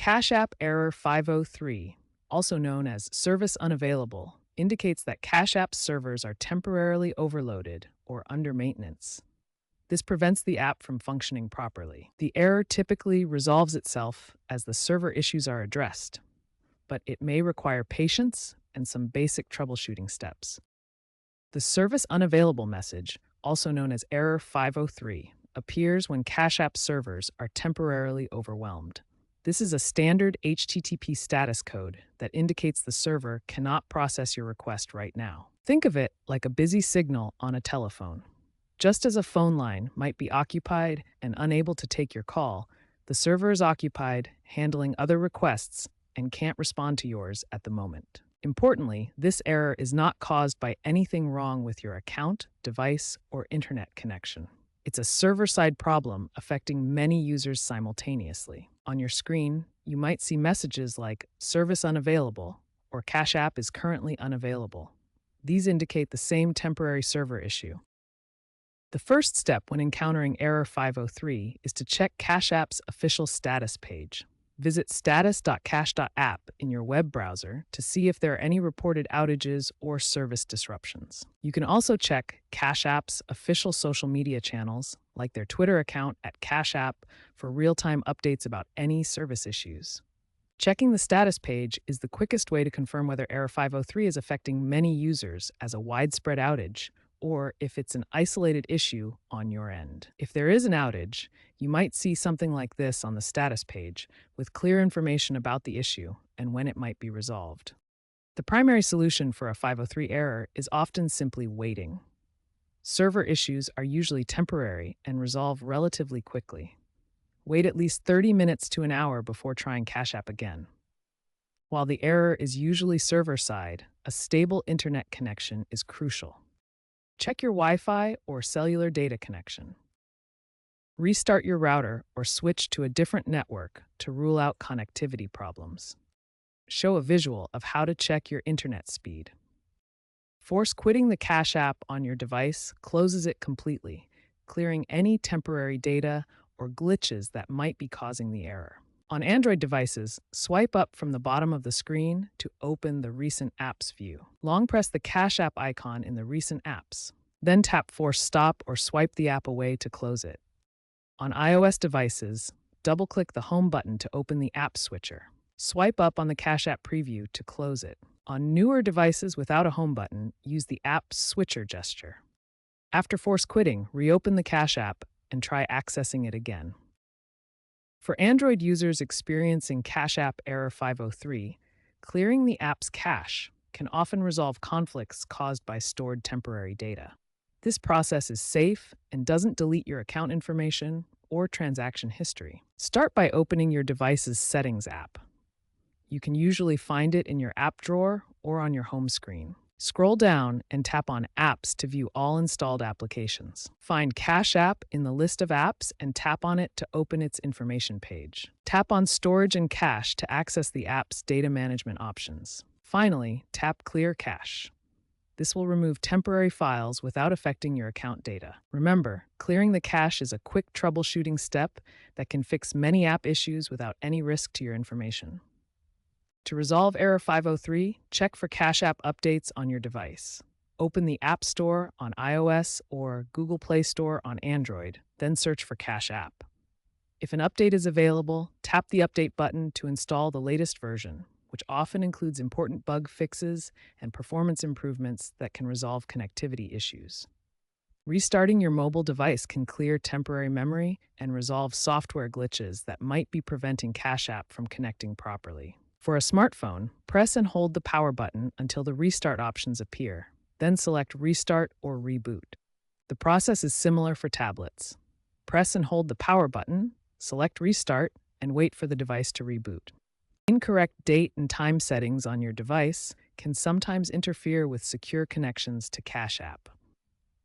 Cash App Error 503, also known as Service Unavailable, indicates that Cash App's servers are temporarily overloaded or under maintenance. This prevents the app from functioning properly. The error typically resolves itself as the server issues are addressed, but it may require patience and some basic troubleshooting steps. The Service Unavailable message, also known as Error 503, appears when Cash App servers are temporarily overwhelmed. This is a standard HTTP status code that indicates the server cannot process your request right now. Think of it like a busy signal on a telephone. Just as a phone line might be occupied and unable to take your call, the server is occupied handling other requests and can't respond to yours at the moment. Importantly, this error is not caused by anything wrong with your account, device, or internet connection. It's a server-side problem affecting many users simultaneously. On your screen, you might see messages like "Service Unavailable" or "Cash App is currently unavailable." These indicate the same temporary server issue. The first step when encountering Error 503 is to check Cash App's official status page. Visit status.cash.app in your web browser to see if there are any reported outages or service disruptions. You can also check Cash App's official social media channels, like their Twitter account at Cash App, for real-time updates about any service issues. Checking the status page is the quickest way to confirm whether Error 503 is affecting many users as a widespread outage, or if it's an isolated issue on your end. If there is an outage, you might see something like this on the status page, with clear information about the issue and when it might be resolved. The primary solution for a 503 error is often simply waiting. Server issues are usually temporary and resolve relatively quickly. Wait at least 30 minutes to an hour before trying Cash App again. While the error is usually server-side, a stable internet connection is crucial. Check your Wi-Fi or cellular data connection. Restart your router or switch to a different network to rule out connectivity problems. Show a visual of how to check your internet speed. Force quitting the Cash App on your device closes it completely, clearing any temporary data or glitches that might be causing the error. On Android devices, swipe up from the bottom of the screen to open the Recent Apps view. Long press the Cash App icon in the Recent Apps. Then tap Force Stop or swipe the app away to close it. On iOS devices, double-click the Home button to open the App Switcher. Swipe up on the Cash App preview to close it. On newer devices without a Home button, use the App Switcher gesture. After force quitting, reopen the Cash App and try accessing it again. For Android users experiencing Cash App Error 503, clearing the app's cache can often resolve conflicts caused by stored temporary data. This process is safe and doesn't delete your account information or transaction history. Start by opening your device's Settings app. You can usually find it in your app drawer or on your home screen. Scroll down and tap on Apps to view all installed applications. Find Cash App in the list of apps and tap on it to open its information page. Tap on Storage and Cache to access the app's data management options. Finally, tap Clear Cache. This will remove temporary files without affecting your account data. Remember, clearing the cache is a quick troubleshooting step that can fix many app issues without any risk to your information. To resolve Error 503, check for Cash App updates on your device. Open the App Store on iOS or Google Play Store on Android, then search for Cash App. If an update is available, tap the Update button to install the latest version, which often includes important bug fixes and performance improvements that can resolve connectivity issues. Restarting your mobile device can clear temporary memory and resolve software glitches that might be preventing Cash App from connecting properly. For a smartphone, press and hold the power button until the restart options appear, then select Restart or Reboot. The process is similar for tablets. Press and hold the power button, select Restart, and wait for the device to reboot. Incorrect date and time settings on your device can sometimes interfere with secure connections to Cash App.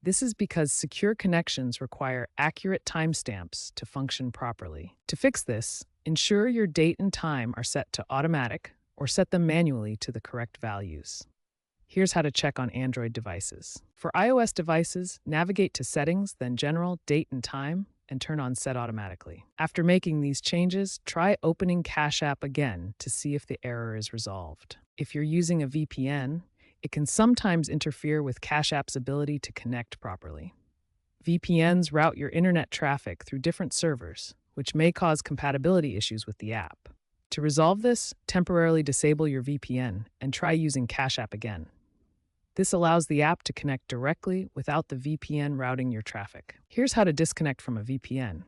This is because secure connections require accurate timestamps to function properly. To fix this, ensure your date and time are set to automatic or set them manually to the correct values. Here's how to check on Android devices. For iOS devices, navigate to Settings, then General, Date and Time, and turn on Set Automatically. After making these changes, try opening Cash App again to see if the error is resolved. If you're using a VPN, it can sometimes interfere with Cash App's ability to connect properly. VPNs route your internet traffic through different servers, which may cause compatibility issues with the app. To resolve this, temporarily disable your VPN and try using Cash App again. This allows the app to connect directly without the VPN routing your traffic. Here's how to disconnect from a VPN.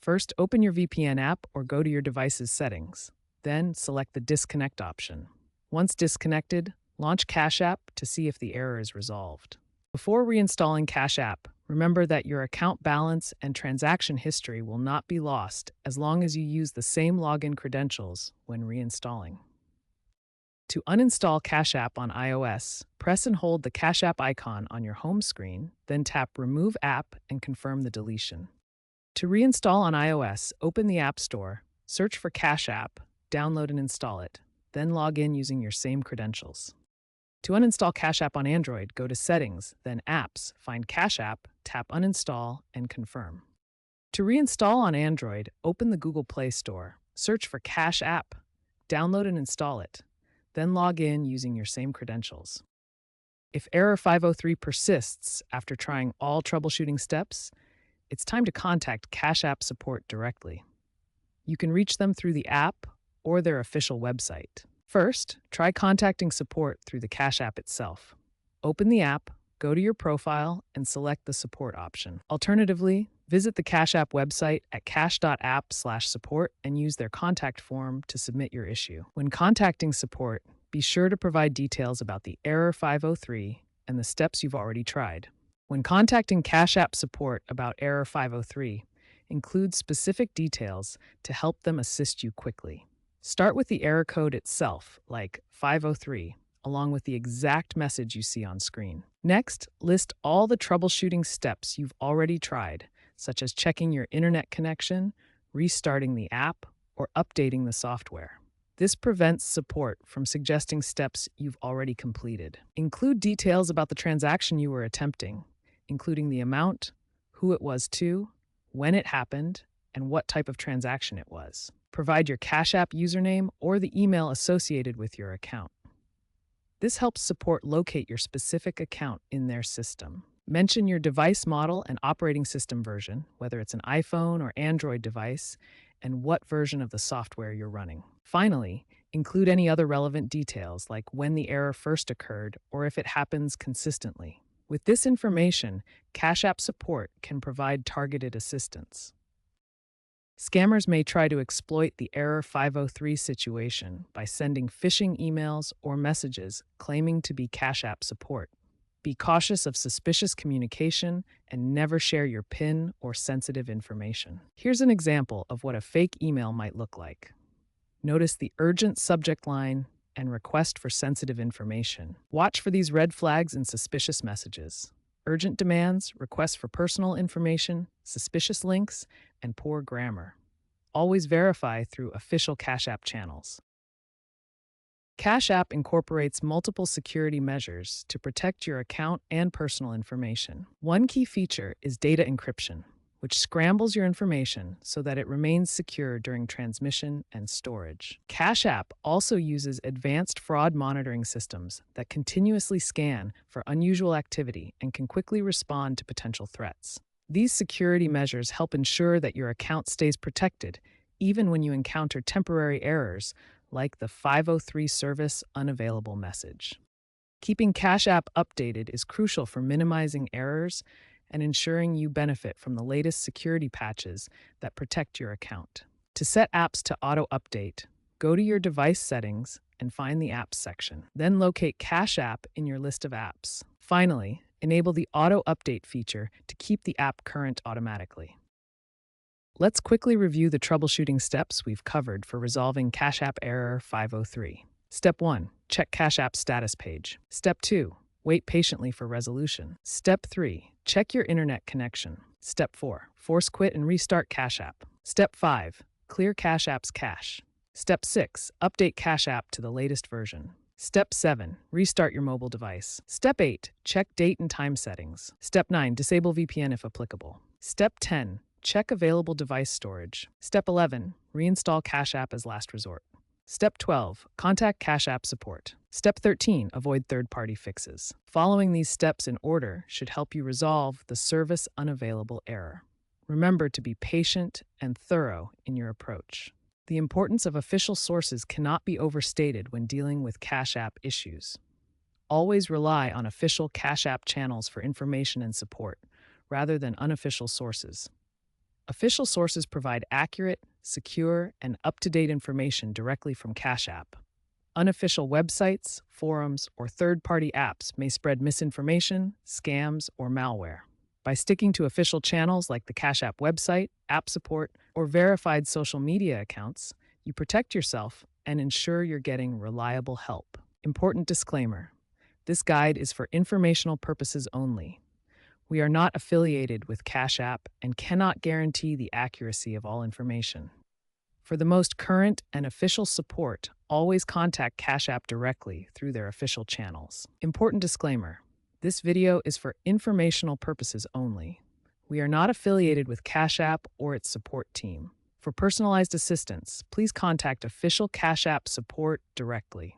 First, open your VPN app or go to your device's settings. Then, select the Disconnect option. Once disconnected, launch Cash App to see if the error is resolved. Before reinstalling Cash App, remember that your account balance and transaction history will not be lost as long as you use the same login credentials when reinstalling. To uninstall Cash App on iOS, press and hold the Cash App icon on your home screen, then tap Remove App and confirm the deletion. To reinstall on iOS, open the App Store, search for Cash App, download and install it, then log in using your same credentials. To uninstall Cash App on Android, go to Settings, then Apps, find Cash App, tap Uninstall, and confirm. To reinstall on Android, open the Google Play Store, search for Cash App, download and install it, then log in using your same credentials. If error 503 persists after trying all troubleshooting steps, it's time to contact Cash App support directly. You can reach them through the app or their official website. First, try contacting support through the Cash App itself. Open the app, go to your profile, and select the support option. Alternatively, visit the Cash App website at cash.app/support and use their contact form to submit your issue. When contacting support, be sure to provide details about the error 503 and the steps you've already tried. When contacting Cash App support about error 503, include specific details to help them assist you quickly. Start with the error code itself, like 503, along with the exact message you see on screen. Next, list all the troubleshooting steps you've already tried, such as checking your internet connection, restarting the app, or updating the software. This prevents support from suggesting steps you've already completed. Include details about the transaction you were attempting, including the amount, who it was to, when it happened, and what type of transaction it was. Provide your Cash App username or the email associated with your account. This helps support locate your specific account in their system. Mention your device model and operating system version, whether it's an iPhone or Android device, and what version of the software you're running. Finally, include any other relevant details like when the error first occurred or if it happens consistently. With this information, Cash App support can provide targeted assistance. Scammers may try to exploit the error 503 situation by sending phishing emails or messages claiming to be Cash App support. Be cautious of suspicious communication and never share your PIN or sensitive information. Here's an example of what a fake email might look like. Notice the urgent subject line and request for sensitive information. Watch for these red flags in suspicious messages. Urgent demands, requests for personal information, suspicious links, and poor grammar. Always verify through official Cash App channels. Cash App incorporates multiple security measures to protect your account and personal information. One key feature is data encryption, which scrambles your information so that it remains secure during transmission and storage. Cash App also uses advanced fraud monitoring systems that continuously scan for unusual activity and can quickly respond to potential threats. These security measures help ensure that your account stays protected, even when you encounter temporary errors like the 503 service unavailable message. Keeping Cash App updated is crucial for minimizing errors and ensuring you benefit from the latest security patches that protect your account. To set apps to auto-update, go to your device settings and find the Apps section. Then locate Cash App in your list of apps. Finally, enable the auto-update feature to keep the app current automatically. Let's quickly review the troubleshooting steps we've covered for resolving Cash App error 503. Step 1. Check Cash App's status page. Step 2. Wait patiently for resolution. Step 3. Check your internet connection. Step 4. Force quit and restart Cash App. Step 5. Clear Cash App's cache. Step 6. Update Cash App to the latest version. Step 7. Restart your mobile device. Step 8. Check date and time settings. Step 9. Disable VPN if applicable. Step 10. Check available device storage. Step 11. Reinstall Cash App as last resort. Step 12. Contact Cash App support. Step 13. Avoid third-party fixes. Following these steps in order should help you resolve the service unavailable error. Remember to be patient and thorough in your approach. The importance of official sources cannot be overstated when dealing with Cash App issues. Always rely on official Cash App channels for information and support, rather than unofficial sources. Official sources provide accurate, secure, and up-to-date information directly from Cash App. Unofficial websites, forums, or third-party apps may spread misinformation, scams, or malware. By sticking to official channels like the Cash App website, app support, or verified social media accounts, you protect yourself and ensure you're getting reliable help. Important disclaimer: this guide is for informational purposes only. We are not affiliated with Cash App and cannot guarantee the accuracy of all information. For the most current and official support, always contact Cash App directly through their official channels. Important disclaimer: this video is for informational purposes only. We are not affiliated with Cash App or its support team. For personalized assistance, please contact official Cash App support directly.